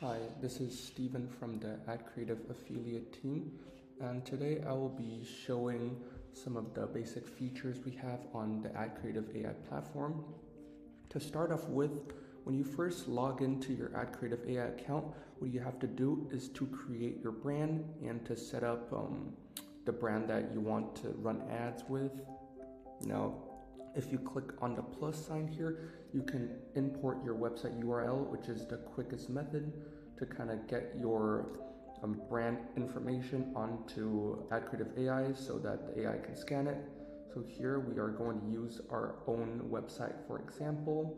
Hi, this is Steven from the AdCreative affiliate team, and today I will be showing some of the basic features we have on the AdCreative.ai platform. To start off with, when you first log into your AdCreative.ai account, what you have to do is to create your brand and to set up the brand that you want to run ads with. Now, if you click on the plus sign here, you can import your website URL, which is the quickest method to kind of get your brand information onto AdCreative.ai so that the AI can scan it. So here we are going to use our own website, for example.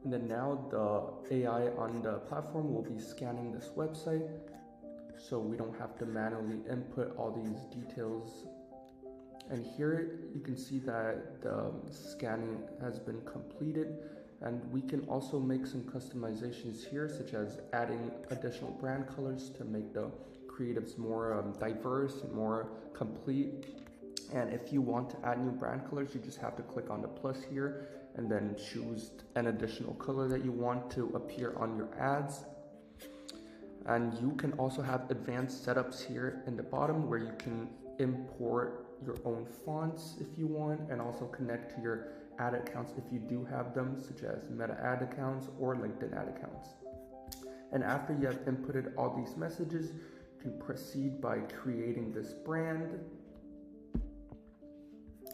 And then now the AI on the platform will be scanning this website, so we don't have to manually input all these details. And here you can see that the scanning has been completed, and we can also make some customizations here, such as adding additional brand colors to make the creatives more diverse and more complete. And if you want to add new brand colors, you just have to click on the plus here and then choose an additional color that you want to appear on your ads. And you can also have advanced setups here in the bottom where you can import your own fonts if you want, and also connect to your ad accounts if you do have them, such as Meta ad accounts or LinkedIn ad accounts. And after you have inputted all these messages, you can proceed by creating this brand.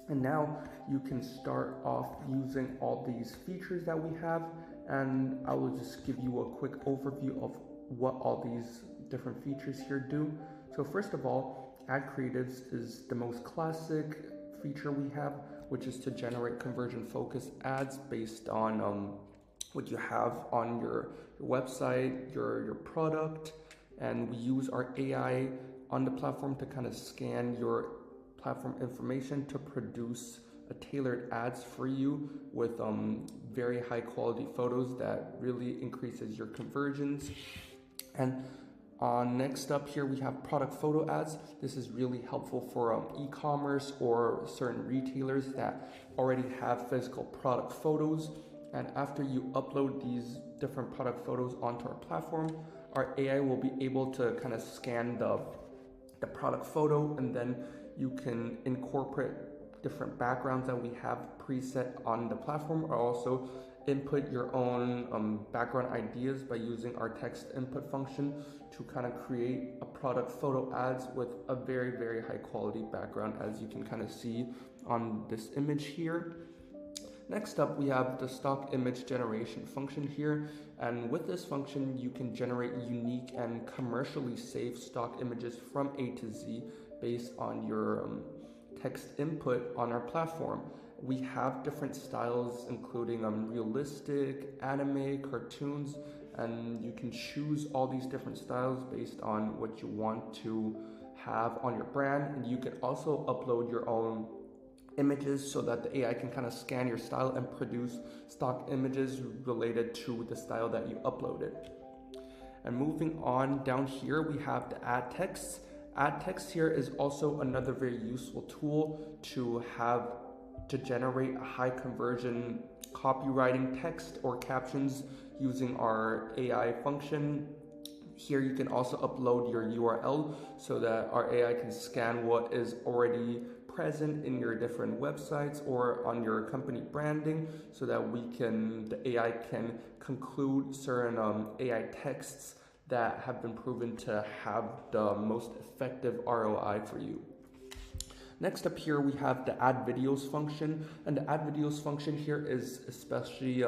And now you can start off using all these features that we have, and I will just give you a quick overview of what all these different features here do. So first of all, Ad Creatives is the most classic feature we have, which is to generate conversion focused ads based on what you have on your website, your product. And we use our AI on the platform to kind of scan your platform information to produce a tailored ads for you with very high quality photos that really increases your conversions. And next up here we have product photo ads. This is really helpful for e-commerce or certain retailers that already have physical product photos. And after you upload these different product photos onto our platform, our AI will be able to kind of scan the product photo, and then you can incorporate different backgrounds that we have preset on the platform, or also input your own background ideas by using our text input function to kind of create a product photo ads with a very high quality background, as you can kind of see on this image here. Next up, we have the stock image generation function here, and with this function you can generate unique and commercially safe stock images from A to Z based on your text input on our platform. We have different styles, including realistic, anime, cartoons, and you can choose all these different styles based on what you want to have on your brand. And you can also upload your own images so that the AI can kind of scan your style and produce stock images related to the style that you uploaded. And moving on down here, we have the ad text. Ad text here is also another very useful tool to generate a high conversion copywriting text or captions using our AI function. Here you can also upload your URL so that our AI can scan what is already present in your different websites or on your company branding, so that the AI can conclude certain AI texts that have been proven to have the most effective ROI for you. Next up here, we have the add videos function, and the add videos function here is especially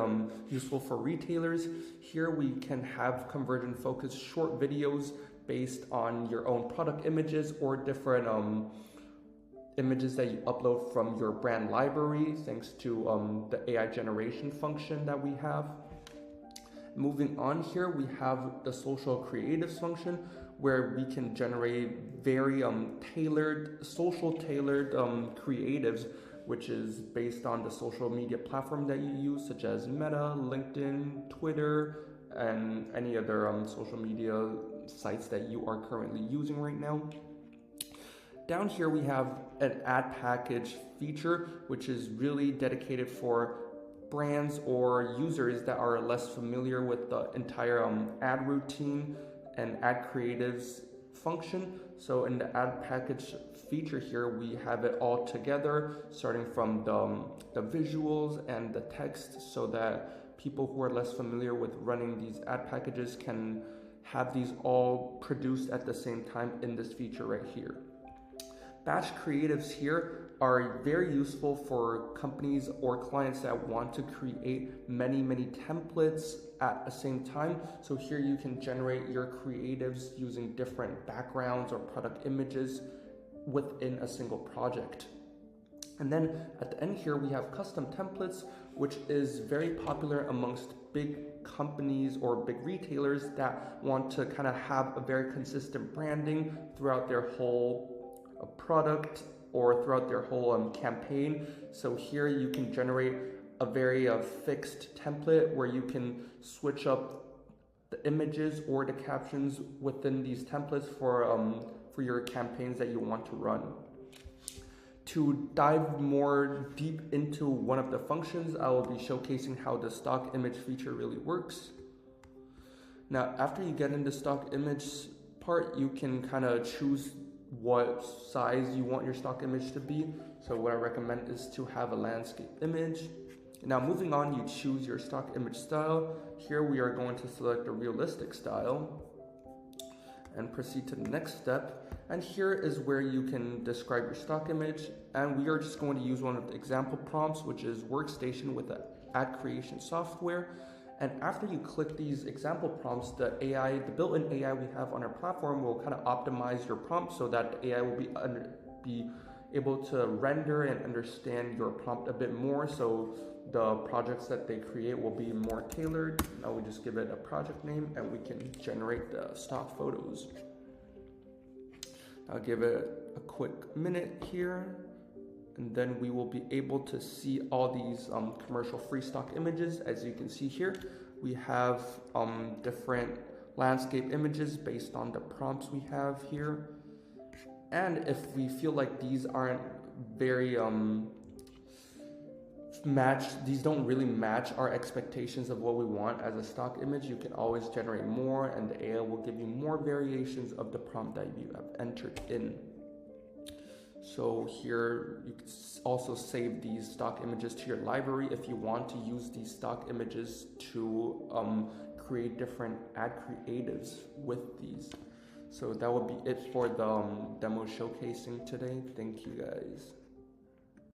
useful for retailers. Here we can have conversion focused short videos based on your own product images or different images that you upload from your brand library, thanks to the AI generation function that we have. Moving on here, we have the social creatives function, where we can generate very tailored creatives, which is based on the social media platform that you use, such as Meta, LinkedIn, Twitter, and any other social media sites that you are currently using right now. Down here we have an ad package feature, which is really dedicated for brands or users that are less familiar with the entire ad routine and ad creatives function. So in the ad package feature here, we have it all together, starting from the visuals and the text, so that people who are less familiar with running these ad packages can have these all produced at the same time in this feature right here. Batch creatives here are very useful for companies or clients that want to create many templates at the same time. So here you can generate your creatives using different backgrounds or product images within a single project. And then at the end here, we have custom templates, which is very popular amongst big companies or big retailers that want to kind of have a very consistent branding throughout their whole product or throughout their whole campaign. So here you can generate a very fixed template where you can switch up the images or the captions within these templates for your campaigns that you want to run. To dive more deep into one of the functions, I will be showcasing how the stock image feature really works. Now, after you get in the stock image part, you can kind of choose what size you want your stock image to be. So what I recommend is to have a landscape image. Now moving on, you choose your stock image style. Here we are going to select a realistic style and proceed to the next step. And here is where you can describe your stock image. And we are just going to use one of the example prompts, which is workstation with the ad creation software. And after you click these example prompts, the built-in AI we have on our platform will kind of optimize your prompt so that the AI will be able to render and understand your prompt a bit more, so the projects that they create will be more tailored. Now we just give it a project name and we can generate the stock photos. I'll give it a quick minute here, and then we will be able to see all these commercial free stock images. As you can see here, we have different landscape images based on the prompts we have here. And if we feel like these aren't very these don't really match our expectations of what we want as a stock image, you can always generate more, and the AI will give you more variations of the prompt that you have entered in. So here you can also save these stock images to your library if you want to use these stock images to create different ad creatives with these. So that would be it for the demo showcasing today. Thank you guys.